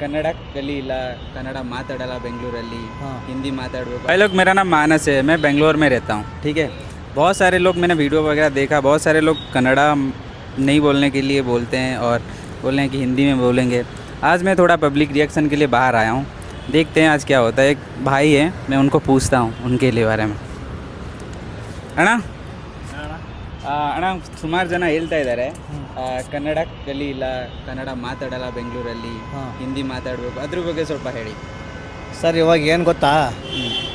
ಕನ್ನಡ ಕಲಿಯಿಲ್ಲ, ಕನ್ನಡ ಮಾತಾಡಲ್ಲ ಬೆंगलुरु हिंदी माताड़ो। भाई लोग, मेरा नाम मानस है, मैं बेंगलोर में रहता हूँ। ठीक है, बहुत सारे लोग, मैंने वीडियो वगैरह देखा, बहुत सारे लोग कन्नड़ा नहीं बोलने के लिए बोलते हैं और बोल रहे हैं कि हिंदी में बोलेंगे। आज मैं थोड़ा पब्लिक रिएक्शन के लिए बाहर आया हूँ, देखते हैं आज क्या होता है। एक भाई है, मैं उनको पूछता हूँ उनके लिए बारे में। ಅಣ್ಣ ಅಣ್ಣ, ಸುಮಾರು ಜನ ಹೇಳ್ತಾ ಇದ್ದಾರೆ ಕನ್ನಡ ಕಲಿಯಿಲ್ಲ, ಕನ್ನಡ ಮಾತಾಡಲ್ಲ ಬೆಂಗಳೂರಲ್ಲಿ, ಹಿಂದಿ ಮಾತಾಡಬೇಕು, ಅದ್ರ ಬಗ್ಗೆ ಸ್ವಲ್ಪ ಹೇಳಿ ಸರ್. ಇವಾಗ ಏನು ಗೊತ್ತಾ,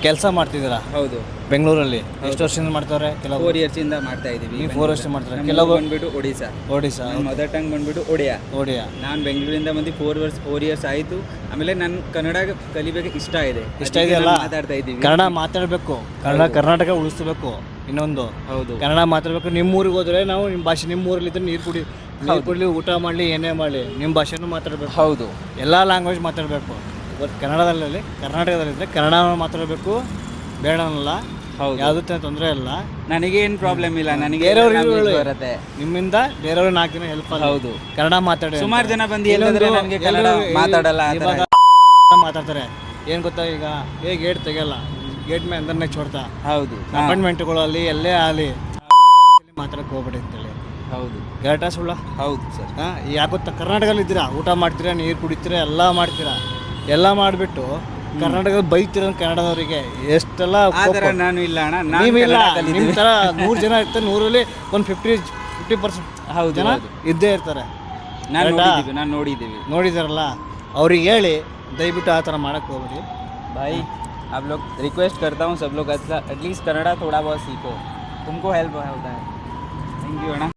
ಕೆಲಸ ಮಾಡ್ತಿದ್ದೀರಾ? ಹೌದು, ಬೆಂಗಳೂರಲ್ಲಿ ಎಷ್ಟು ವರ್ಷದಿಂದ ಮಾಡ್ತಾರೆ? ಕೆಲವು 4 ಇಯರ್ಸಿಂದ ಮಾಡ್ತಾ ಇದ್ದೀವಿ. 4 ವರ್ಷ ಮಾಡ್ತಾರೆ. ಕೆಲವು ಬಂದ್ಬಿಟ್ಟು ಒಡಿಶಾ, ಮದರ್ ಟಂಗ್ ಬಂದ್ಬಿಟ್ಟು ಒಡಿಯಾ. ನಾನು ಬೆಂಗಳೂರಿಂದ ಬಂದು 4 ಇಯರ್ಸ್ ಆಯಿತು. ಆಮೇಲೆ ನನ್ನ ಕನ್ನಡ ಕಲಿಬೇಕು ಇಷ್ಟ ಇದೆಯಲ್ಲ, ಮಾತಾಡ್ತಾ ಇದ್ದೀವಿ. ಕನ್ನಡ ಮಾತಾಡಬೇಕು, ಕರ್ನಾಟಕ ಉಳಿಸ್ಬೇಕು. ಇನ್ನೊಂದು, ಹೌದು, ಕನ್ನಡ ಮಾತಾಡಬೇಕು. ನಿಮ್ಮ ಊರಿಗೆ ಹೋದರೆ ನಾವು ನಿಮ್ಮ ಭಾಷೆ, ನಿಮ್ಮ ಊರಲ್ಲಿ ಇದ್ರೆ ನೀರು ಕುಡಲಿ, ಊಟ ಮಾಡಲಿ, ಏನೇ ಮಾಡಲಿ ನಿಮ್ಮ ಭಾಷೆನೂ ಮಾತಾಡಬೇಕು. ಹೌದು, ಎಲ್ಲ ಲ್ಯಾಂಗ್ವೇಜ್ ಮಾತಾಡಬೇಕು. ಇವತ್ತು ಕನ್ನಡದಲ್ಲಿ, ಕರ್ನಾಟಕದಲ್ಲಿದ್ದರೆ ಕನ್ನಡ ಮಾತಾಡಬೇಕು, ಬೇಡ ಅನ್ನಲ್ಲ. ಹೌದು, ಯಾವುದೇ ತೊಂದರೆ ಇಲ್ಲ. ನನಗೇನು ಪ್ರಾಬ್ಲಮ್ ಇಲ್ಲ. ನನಗೆ ಬರುತ್ತೆ, ನಿಮ್ಮಿಂದ ಬೇರೆಯವ್ರಿಗೆ 4 ದಿನ ಹೆಲ್ಪ್ ಆಗ. ಹೌದು, ಕನ್ನಡ ಮಾತಾಡಿ. ಸುಮಾರು ಜನ ಬಂದು ಹೇಳಿದ್ರೆ ನನಗೆ ಕನ್ನಡ ಮಾತಾಡಲ್ಲ, ಮಾತಾಡ್ತಾರೆ. ಏನು ಗೊತ್ತಾ, ಈಗ ಗೇಟ್ ತೆಗಿಯಲ್ಲ, ಗೇಟ್ ಮೇಲೆ ಅಂದರನೇ ಚೋಡ್ತಾ. ಹೌದು, ಅಪಾಯಿಂಟ್ಮೆಂಟ್ಗಳಲ್ಲಿ ಎಲ್ಲೇ ಆಗಲಿ ಮಾತಾಡಕ್ಕೆ ಹೋಗ್ಬೇಡಿ ಅಂತೇಳಿ. ಹೌದು, ಕರೆಕ್ಟಾ ಸುಳ್ಳ? ಹೌದು ಸರ್. ಯಾಕೆ ಗೊತ್ತಾ, ಕರ್ನಾಟಕದಲ್ಲಿ ಇದ್ದೀರಾ, ಊಟ ಮಾಡ್ತೀರಾ, ನೀರು ಕುಡಿತೀರಾ, ಎಲ್ಲ ಮಾಡ್ತೀರಾ. ಎಲ್ಲ ಮಾಡಿಬಿಟ್ಟು ಕರ್ನಾಟಕದ ಬೈತೀರ ಕನ್ನಡದವರಿಗೆ. ಎಷ್ಟೆಲ್ಲ ನಾನು ಇಲ್ಲ ಅಣ್ಣ, ನೀವಿಲ್ಲ. ನಿಮ್ಮ ಥರ 100 ಜನ ಇರ್ತಾರೆ, 100ರಲ್ಲಿ ಒಂದು 50% ಜನ ಇದ್ದೇ ಇರ್ತಾರೆ. ನಾನು ನೋಡಿದಾರಲ್ಲ, ಅವ್ರಿಗೆ ಹೇಳಿ ದಯವಿಟ್ಟು ಆ ಥರ ಮಾಡೋಕ್ಕೆ ಹೋಗ್ಬೇಡಿ. भाई आप लोग रिक्वेस्ट करता हूँ, सब लोग एटलीस्ट कन्नड़ा थोड़ा बहुत सीखो, तुमको हेल्प होता है। Thank you अಣ್ಣ।